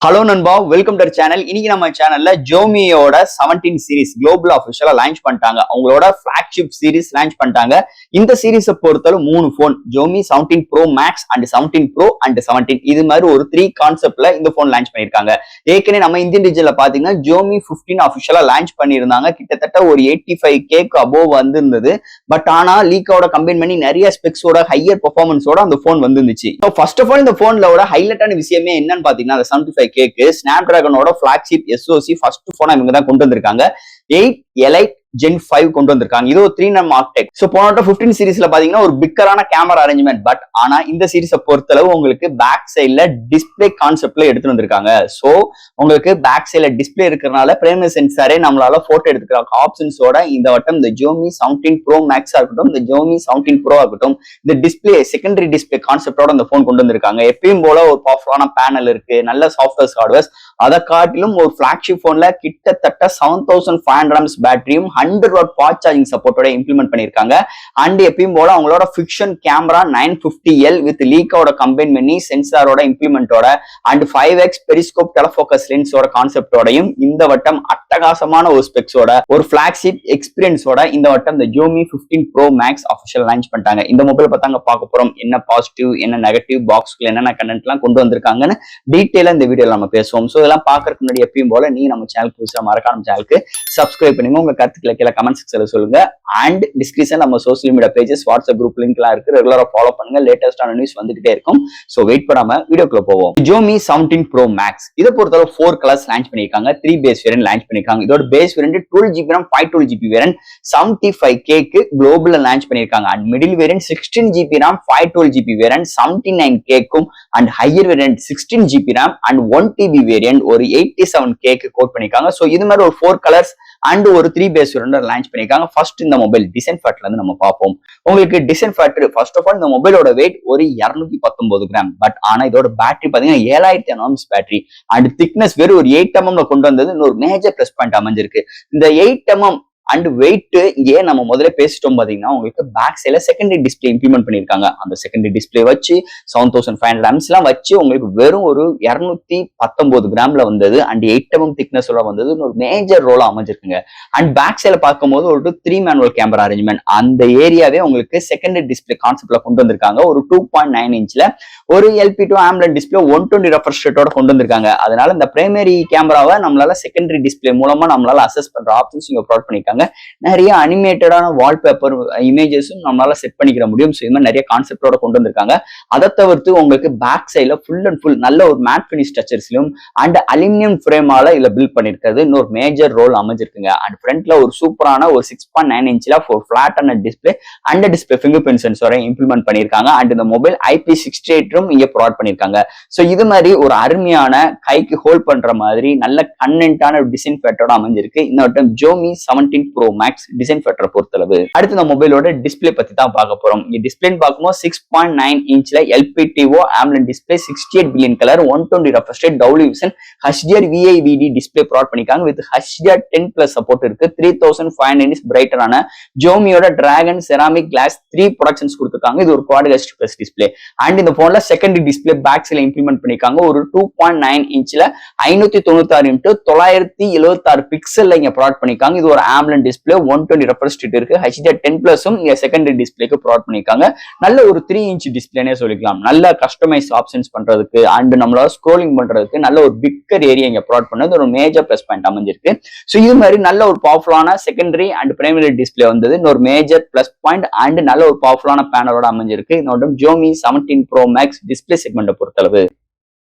Hello நண்பா, welcome to channel. இன்னைக்கு நம்ம சேனல்ல ஜோமியோட 17 சீரிஸ் குளோபல் அஃபிஷியலா லான்ச் பண்ணிட்டாங்க. அவங்களோட ஃபிளாக்ஷிப் சீரிஸ் லான்ச் பண்ணிட்டாங்க. இந்த சீரிஸை பொறுத்தவரை 3 phone Xiaomi 17 pro max and 17 pro and 17 இது மாதிரி ஒரு 3 கான்செப்ட்ல இந்த போன் லான்ச் பண்ணிருக்காங்க. ஏற்கனவே நம்ம இந்தியன் ரீஜன்ல பாத்தீங்கன்னா ஜோமி 15 அஃபிஷியலா லான்ச் பண்ணியிருந்தாங்க. கிட்டத்தட்ட ஒரு 85K அபோவ் வந்திருந்தது. பட் ஆனா லீக்கோட கம்பைன் பண்ணி நிறைய ஸ்பெக்ஸோட ஹையர் பெர்ஃபார்மன்ஸோட அந்த போன் வந்துருந்துச்சு. ஃபர்ஸ்ட் ஆஃப் ஆல் இந்த போன்லோட ஹைலைட்டான விஷயமே என்னன்னு பாத்தீங்கன்னா அந்த 75K ஸ்னாப்டிராகனோட ஃபிளாக்ஷிப் SoC ஃபர்ஸ்ட் போன் இவங்க தான் கொண்டு வந்திருக்காங்க. 8 Elite Gen 5 கொண்டு வந்திருக்காங்க. இது ஒரு 3nm ஆர்கிடெக்ட். சோ போன 15 சீரிஸ்ல பாத்தீங்கன்னா ஒரு பிக்கரான கேமரா அரேஞ்ச்மெண்ட். பட் ஆனா இந்த சீரிஸை பொறுத்தளவு உங்களுக்கு பேக் சைட்ல டிஸ்பிளே கான்செப்ட்ல எடுத்துட்டு வந்திருக்காங்க. சோ உங்களுக்கு பேக் சைட்ல டிஸ்பிளே இருக்கிறதுனால பிரைமரி சென்சாரே நம்மளால போட்டோ எடுத்துக்கிற ஆப்ஷன்ஸோட இந்த வட்டம் இந்த ஜோமி 17 ப்ரோ மேக்ஸா இருக்கட்டும், இந்த ஜோமி 17 ப்ரோ இருக்கட்டும், இந்த டிஸ்பிளே செகண்டரி டிஸ்பிளே கான்செப்டோட இந்த போன் கொண்டு வந்திருக்காங்க. எப்பயும் போல ஒரு பவர்ஃபுல்லான பேனல் இருக்கு, நல்ல சாஃப்ட்வேர்ஸ் ஹார்ட்வேர்ஸ். அதை காட்டிலும் ஒரு ஃபிளாக்ஷிப் போன்ல கிட்டத்தட்ட 7500 mAh பேட்டரியும் 100W ஃபாஸ்ட் சார்ஜிங் சப்போர்ட்டோட இம்ப்ளிமெண்ட் பண்ணிருக்காங்க. அண்ட் எப்பயும் போல அவங்களோட ஃபிக்ஷன் கேமரா 950L வித் லீக்கோட கம்பைன் பண்ணி சென்சாரோட இம்ப்ளிமெண்டோட அண்ட் 5x பெரிஸ்கோப் டெலஃபோக்கஸ் லென்ஸோட கான்செப்டோடையும் இந்த வட்டம் அட்டகாசமான ஒரு ஸ்பெக்ஸோட ஒரு ஃபிளாக்ஷிப் எக்ஸ்பீரியன்ஸோட இந்த வட்டம் இந்த ஜோமி 15 ப்ரோ மேக்ஸ் அஃபிஷியல் லான்ச் பண்ணிட்டாங்க. இந்த மொபைல் பார்த்தாங்க பார்க்க போறோம். என்ன பாசிட்டிவ், என்ன நெகட்டிவ், பாக்ஸ்க்குள்ள என்னென்ன கண்டென்ட் எல்லாம் கொண்டு வந்திருக்காங்கன்னு டீட்டெயிலா இந்த வீடியோல நம்ம பேசுவோம். சோ இதெல்லாம் பாக்குறதுக்கு முன்னாடி எப்பயும் போல நீ நம்ம சேனல் புதுசா மறக்காம சேனலுக்கு சப்ஸ்கிரைப் பண்ணுங்க. உங்க கருத்துக்களை கீழே கமெண்ட் செக்ஷன்ல சொல்லுங்க. அண்ட் டிஸ்கிரிப்ஷன் நம்ம social media pages, WhatsApp group link எல்லாம் இருக்கு. ரெகுலரா ஃபாலோ பண்ணுங்க. லேட்டஸ்டான நியூஸ் வந்துகிட்டே இருக்கும். சோ வெயிட் பண்ணாம வீடியோக்குள்ள போவோம். ஜோமி 17 ப்ரோ மேக்ஸ் இதை பொறுத்தவரை 4 கலர்ஸ் லான்ச் பண்ணிருக்காங்க. 3 பேஸ் வேரியன்ட் லான்ச் பண்ணிருக்காங்க. இதோட base variant 12GB RAM 512GB variant 75K global launch பண்ணிருக்காங்க. And middle variant 16GB RAM 512GB variant 79K and higher variant 16GB RAM and 1TB variant ஒரு 87K code பண்ணிருக்காங்க. So இது மாதிரி ஒரு 4 colours and ஒரு 3 base variant launch பண்ணிருக்காங்க. First இந்த mobile design ஃபேக்டர்ல இருந்து நம்ம பார்ப்போம். உங்களுக்கு design factor first of all இந்த மொபைலோட வெயிட் ஒரு 219 கிராம். பட் ஆனா இதோட பேட்டரி பாத்தீங்கன்னா 7500 mAh பேட்டரி அண்ட் திக்னஸ் வெறும் ஒரு 8mm கொண்டு வந்தது இன்னொரு மேஜர் பிளஸ் பாயிண்ட் அமைஞ்சிருக்கு. இந்த 8mm அண்ட் வெயிட் ஏன் நம்ம முதல்ல பேசிட்டோம் பாத்தீங்கன்னா உங்களுக்கு பேக் சைட்ல செகண்டரி டிஸ்பிளே இம்ப்ளிமெண்ட் பண்ணிருக்காங்க. அந்த செகண்டரி டிஸ்பிளே வச்சு 7500 mAh எல்லாம் வச்சு உங்களுக்கு வெறும் ஒரு 219 கிராம்ல வந்தது அண்ட் 8mm திக்னஸ் வந்தது ஒரு மேஜர் ரோலா அமைஞ்சிருக்குங்க. அண்ட் பேக் சைட்ல பார்க்கும்போது ஒரு 3 மேனுவல் கேமரா அரேஞ்ச்மெண்ட் அந்த ஏரியாவே உங்களுக்கு செகண்டரி டிஸ்பிளே கான்செப்ட்ல கொண்டு வந்திருக்காங்க. ஒரு 2.9 இன்ச்ல ஒரு LP2 AMOLED டிஸ்பிளே 120 ரெஃப்ரெஷ் ரேட்டோட கொண்டு வந்திருக்காங்க. அதனால இந்த பிரைமரி கேமராவை நம்மளால செகண்டரி டிஸ்பிளே மூலமா நம்மளால அசஸ் பண்ற ஆப்ஷன்ஸ் இங்க ப்ரொவைட் பண்ணிருக்காங்க. நிறைய அனிமேட்டடான வால்பேப்பர் இமேஜஸும் நம்மளால செட் பண்ணிக்கிற முடியும். இது மாதிரி நிறைய கான்செப்டோட கொண்டு வந்திருக்காங்க. அதை தவிர்த்து உங்களுக்கு பேக் சைட்ல ஃபுல் அண்ட் ஃபுல் நல்ல ஒரு மேட் பினிஷ் ஸ்ட்ரக்சர்ஸ்லயும் அண்ட் அலுமினியம் ஃப்ரேமால இதுல பில்ட் பண்ணிருக்கிறது இன்னொரு மேஜர் ரோல் அமைஞ்சிருக்குங்க. அண்ட் ஃப்ரண்ட்ல ஒரு சூப்பரான ஒரு 6.9 இன்ச்ல ஒரு ஃபிளாட்டான display and display fingerprint சென்சாரை இம்ப்ளிமெண்ட் பண்ணிருக்காங்க. அண்ட் இந்த மொபைல் IP68 இங்க ப்ரொவைட் பண்ணிருக்காங்க. சோ இது மாதிரி ஒரு அருமையான கைக்கு ஹோல்ட் பண்ற மாதிரி நல்ல கண்டென்ட்டான டிசைன் ஃபேக்டரோட அமைஞ்சிருக்கு. இந்த ஜோமி 17 ப்ரோ மேக்ஸ் டிசைன் ஃபேக்டரை பொறுத்தளவு. அடுத்து இந்த மொபைலோட டிஸ்பிளே பத்தி தான் பார்க்க போறோம். இங்க டிஸ்பிளே பார்க்கும்போது 6.9 இன்ச்ல LPTO AMOLED display 68 billion colour 120 refresh rate டபுள் Vision HDR VIVD display provide பண்ணிருக்காங்க. வித் HDR 10+ சப்போர்ட் இருக்கு. 3500 nits பிரைட்டரான ஜோமியோட டிராகன் செராமிக் கிளாஸ் 3 ப்ரொடக்ஷன்ஸ் கொடுத்திருக்காங்க. இது ஒரு குவாட் Plus டிஸ்பிளே. அண்ட் இந்த போன்ல செகண்டரி டிஸ்பிளே பேக் சைட்ல இம்ப்ளிமெண்ட் பண்ணிருக்காங்க. ஒரு 2.9 இன்ச்ல 596x976 பிக்சல்ல இங்க ப்ரொவைட் பண்ணிருக்காங்க. இது ஒரு AMOLED டிஸ்பிளே 120 ரெஃப்ரெஷ் ரேட் இருக்கு. HDR 10+ இங்க செகண்டரி டிஸ்பிளேக்கு ப்ரொவைட் பண்ணிருக்காங்க. நல்ல ஒரு 3 இன்ச் டிஸ்பிளேனே சொல்லிக்கலாம். நல்ல கஸ்டமைஸ் ஆப்ஷன்ஸ் பண்றதுக்கு அண்ட் நம்மளால ஸ்க்ரோலிங் பண்றதுக்கு நல்ல ஒரு பிக்கர் ஏரியா இங்க ப்ரொவைட் பண்ணது ஒரு மேஜர் பிளஸ் பாயிண்ட் அமைஞ்சிருக்கு. சோ இது மாதிரி நல்ல ஒரு பவர்ஃபுல்லான செகண்டரி அண்ட் பிரைமரி டிஸ்பிளே வந்தது இன்னொரு மேஜர் பிளஸ் பாயிண்ட் அண்ட் நல்ல ஒரு பவர்ஃபுல்லான பேனலோட அமைஞ்சிருக்கு. இன்னொரு ஜோமி 17 ப்ரோ மேக்ஸ் டிஸ்பிளே செக்மெண்ட் பொறுத்தளவு.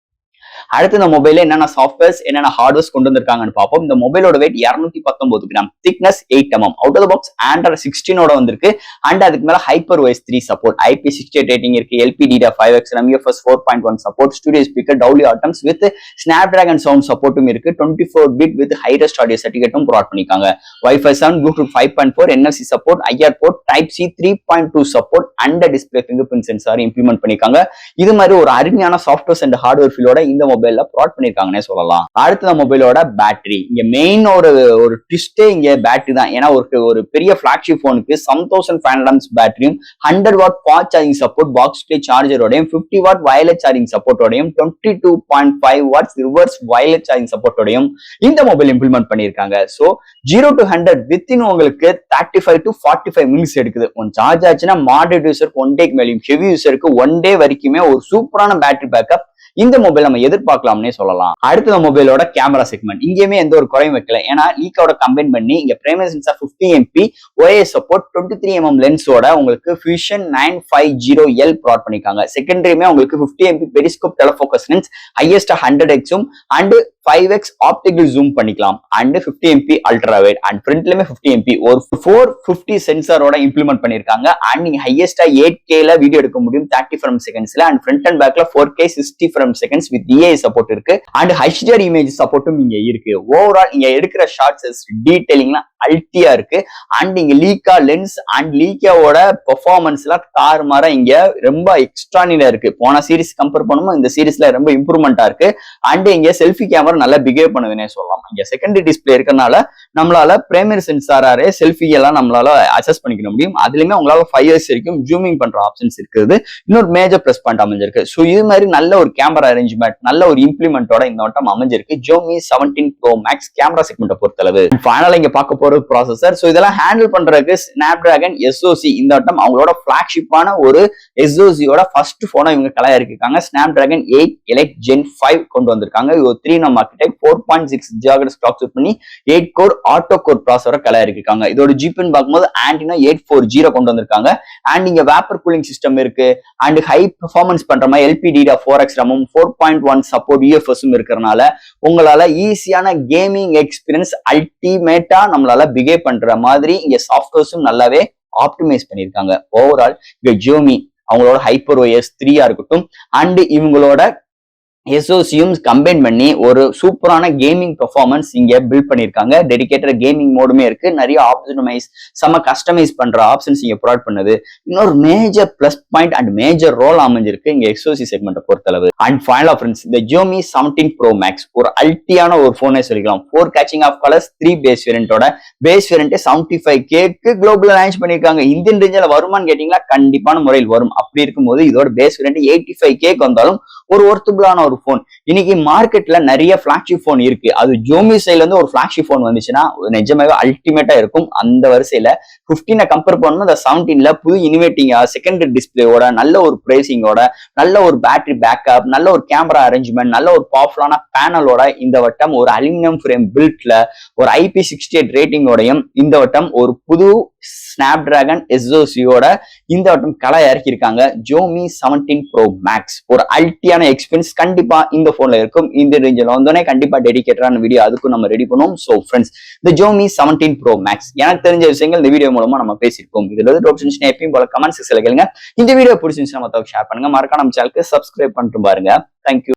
அடுத்து இந்த மொபைல என்னென்ன சாஃப்ட்வேர்ஸ் என்னென்ன ஹார்ட்வேர்ஸ் கொண்டு வந்திருக்காங்கன்னு பார்ப்போம். இந்த மொபைலோட weight 219 gram, thickness 8mm, out of the box Android 16 வந்திருக்கு. அண்ட் அதுக்கு மேல HyperOS 3 சப்போர்ட், IP68 ரேட்டிங் இருக்கு, LPDDR5X UFS 4.1 சப்போர்ட், studio speaker, Dolby Atmos with Snapdragon sound சப்போர்ட்டும் இருக்கு. 24-bit வித் ஹைரஸ்ட் ஆடியோ சர்டிஃபிகேட்டும் ப்ரொவைட் பண்ணிருக்காங்க. Wi-Fi 7, Bluetooth 5.4, NFC support, IR port, Type-C 3.2 support and display fingerprint sensor implement பண்ணிருக்காங்க. இது மாதிரி ஒரு அருமையான சாஃப்ட்வேர்ஸ் அண்ட் ஹார்ட்வேர் ஃபீலோட இந்த மொபைல் மொபைல்ல ப்ராட் பண்ணிருக்காங்கன்னே சொல்லலாம். அடுத்த மொபைலோட பேட்டரி, இங்க மெயின் ஒரு ட்விஸ்டே இங்க பேட்டரி தான். ஏன்னா ஒரு பெரிய பிளாக்ஷிப் போனுக்கு 7500 mAh பேட்டரியும் 100 watt fast charging support box ப்ளே சார்ஜரோடையும் 50 வாட் வயர்லெஸ் சார்ஜிங் சப்போர்ட்டோடையும் 22.5 வாட்ஸ் ரிவர்ஸ் வயர்லெஸ் சார்ஜிங் சப்போர்ட்டோடையும் இந்த மொபைல் இம்ப்ளிமெண்ட் பண்ணிருக்காங்க. சோ 0 to 100 வித்தின் உங்களுக்கு 35 to 45 மினிட்ஸ் எடுக்குது. ஒன் சார்ஜ் ஆச்சுன்னா மாடரேட் யூசருக்கு 1 டேக்கு மேலேயும், ஹெவி யூசருக்கு 1 டே வரைக்குமே ஒரு சூப்பரான பேட்டரி பேக்கப் இந்த மொபைல் நம்ம எதிர்பார்க்கலாம்னே சொல்லலாம். அடுத்த மொபைலோட கேமரா செக்மெண்ட், இங்கேயுமே எந்த ஒரு குறையும் வைக்கல. ஏன்னா லீக்கோட கம்பைன் பண்ணி இங்க primary sensor 50 MP OIS support 23 mm லென்ஸோட உங்களுக்கு Fusion 950L ப்ராட் பண்ணிருக்காங்க. செகண்டரியுமே உங்களுக்கு 50 MP periscope telephoto lens, highest 100x and 5x optical zoom பண்ணிக்கலாம் and 50 MP ultra wide and ஃப்ரண்ட்லயுமே 50 MP ஒரு 450 சென்சாரோட இம்ப்ளிமெண்ட் பண்ணிருக்காங்க. அண்ட் நீங்க ஹையஸ்டா 8K ல வீடியோ எடுக்க முடியும் 30 frames செகண்ட்ஸ்ல அண்ட் ஃப்ரண்ட் அண்ட் பேக்ல 4K 60 frames seconds with EI support இருக்கு அண்ட் HDR இமேஜ் சப்போர்ட்டும் இங்க இருக்கு. ஓவரால் இங்க எடுக்கிற ஷார்ட்ஸ் டீடைலிங்லாம் அல்டியா இருக்கு. அண்ட் இங்க லீக்கா லென்ஸ் அண்ட் லீக்காவோட பெர்ஃபார்மன்ஸ் எல்லாம் தாறுமாறா இங்க ரொம்ப எக்ஸ்ட்ரானியா இருக்கு. போன சீரிஸ் கம்பேர் பண்ணும்போது இந்த சீரிஸ்ல ரொம்ப இம்ப்ரூவ்மெண்டா இருக்கு. அண்ட் இங்க செல்ஃபி கேமரா நல்லா பிஹேவ் பண்ணுதுன்னே சொல்லலாம். இங்க செகண்டரி டிஸ்பிளே இருக்கறனால நம்மளால பிரைமரி சென்சாரே செல்ஃபி எல்லாம் நம்மளால அசஸ் பண்ணிக்க முடியும். அதுலயுமே உங்களால 5x வரைக்கும் ஜூமிங் பண்ற ஆப்ஷன்ஸ் இருக்குது. இன்னொரு மேஜர் பிளஸ் பாயிண்ட் அமைஞ்சிருக்கு. சோ இது மாதிரி நல்ல ஒரு கேமரா அரேஞ்ச்மெண்ட், நல்ல ஒரு இம்ப்ளிமெண்டோட இந்த வட்டம் அமைஞ்சிருக்கு Xiaomi 17 Pro Max கேமரா செக்மெண்ட்டை பொறுத்தளவு. ஃபைனலா இங்க பார்க்க போற ப்ராசஸர். சோ இதெல்லாம் ஹேண்டில் பண்றதுக்கு Snapdragon SoC இந்த வட்டம் அவங்களோட பிளாக்ஷிப்பான ஒரு SoCயோட ஃபர்ஸ்ட் போனை இவங்க கலையாக்கிருக்காங்க. Snapdragon 8 Elite Gen 5 கொண்டு வந்திருக்காங்க. இது 3nm architect 4.6 GHz clock suit பண்ணி 8 கோர் ஆட்டோ கோர் ப்ராசஸரை கலையாக்கிருக்காங்க. இதோட ஜிபின்னு பார்க்கும்போது Adreno 840 கொண்டு வந்திருக்காங்க. அண்ட் இங்க வேப்பர் கூலிங் சிஸ்டம் இருக்கு அண்ட் ஹை பெர்ஃபார்மன்ஸ் பண்ற மாதிரி LPDDR4X RAM 4.1 சப்போர்ட் UFS இருக்கிறதுனால உங்களால ஈஸியான கேமிங் எக்ஸ்பீரியன்ஸ் அல்டிமேட்டா நம்மளால பிஹேவ் பண்ற மாதிரி இங்க சாஃப்ட்வேர்ஸும் நல்லாவே ஆப்டிமைஸ் பண்ணிருக்காங்க. ஓவரால் இங்க Xiaomi அவங்களோட HyperOS 3 இருக்கட்டும் அண்ட் இவங்களோட SoCயும் கம்பைன் பண்ணி ஒரு சூப்பரான கேமிங் பெர்ஃபார்மன்ஸ் இங்க பில்ட் பண்ணிருக்காங்க. டெடிகேட்டட் கேமிங் மோடுமே இருக்கு. நிறைய ஆப்ஷனைஸ் கஸ்டமைஸ் பண்ற ஆப்ஷன்ஸ் இங்க ப்ரொவைட் பண்ணுது. இன்னொரு major plus point and major role அமைஞ்சிருக்கு இங்க SoC செக்மெண்ட் பொறுத்தளவு. அண்ட் ஃபைனலா ஃப்ரெண்ட்ஸ், இந்த Xiaomi 17 Pro Max ஒரு அல்டியான ஒரு போனே சொல்லிக்கலாம். 4 கேச்சிங் ஆஃப் கலர்ஸ் 3 பேஸ் வேரியண்டோட base variant 75K global launch பண்ணிருக்காங்க. இந்தியன் ரேஞ்சில வருமானு கேட்டீங்களா, கண்டிப்பான முறையில் வரும். அப்படி இருக்கும்போது இதோட பேஸ் வேரியண்ட் 85K வந்தாலும் ஒரு ஒர்த்தபிளான ஒரு போன். இன்னைக்கு மார்க்கெட்ல நிறைய பிளாக்ஷிப் போன் இருக்கு. அது Xiaomi சைட்ல இருந்து ஒரு பிளாக்ஷிப் போன் வந்துச்சுன்னா நிஜமாவே அல்டிமேட்டா இருக்கும். அந்த வரிசையில 15 கம்பேர் பண்ணும்போது அந்த 17ல புது இனோவேட்டிங்கா செகண்டரி டிஸ்பிளேயோட நல்ல ஒரு பிரைசிங்கோட நல்ல ஒரு பேட்டரி பேக்கப், நல்ல ஒரு கேமரா அரேஞ்ச்மெண்ட், நல்ல ஒரு பவர்ஃபுல்லான பேனலோட இந்த வட்டம் ஒரு அலுமினியம் ஃப்ரேம் பில்ட்ல ஒரு IP68 ரேட்டிங்கோடையும் இந்த வட்டம் ஒரு புது Snapdragon SoCயோட இந்த வட்டம் கலை இறக்கிருக்காங்க. Xiaomi 17 Pro Max ஒரு அல்டியான எக்ஸ்பீரியன்ஸ் கண்டிப்பா இந்த போன்ல இருக்கும். இந்த ரேஞ்சில் வந்தோடனே கண்டிப்பா டெடிகேட்டடான வீடியோ அதுக்கும் நம்ம ரெடி பண்ணுவோம். சோ ஃப்ரெண்ட்ஸ், இந்த Xiaomi 17 Pro Max எனக்கு தெரிஞ்ச விஷயங்கள் இந்த வீடியோ மூலமா நம்ம பேசியிருக்கோம். இதுல ஆப்ஷன்ஸ் எப்பயும் போல கமெண்ட் செக்ஷன்ல கேளுங்க. இந்த வீடியோ பிடிச்சிருந்துச்சுன்னா மத்தவங்க ஷேர் பண்ணுங்க. மறக்காம நம்ம சேனலுக்கு சப்ஸ்கிரைப் பண்ணிட்டு பாருங்க. தேங்க்யூ.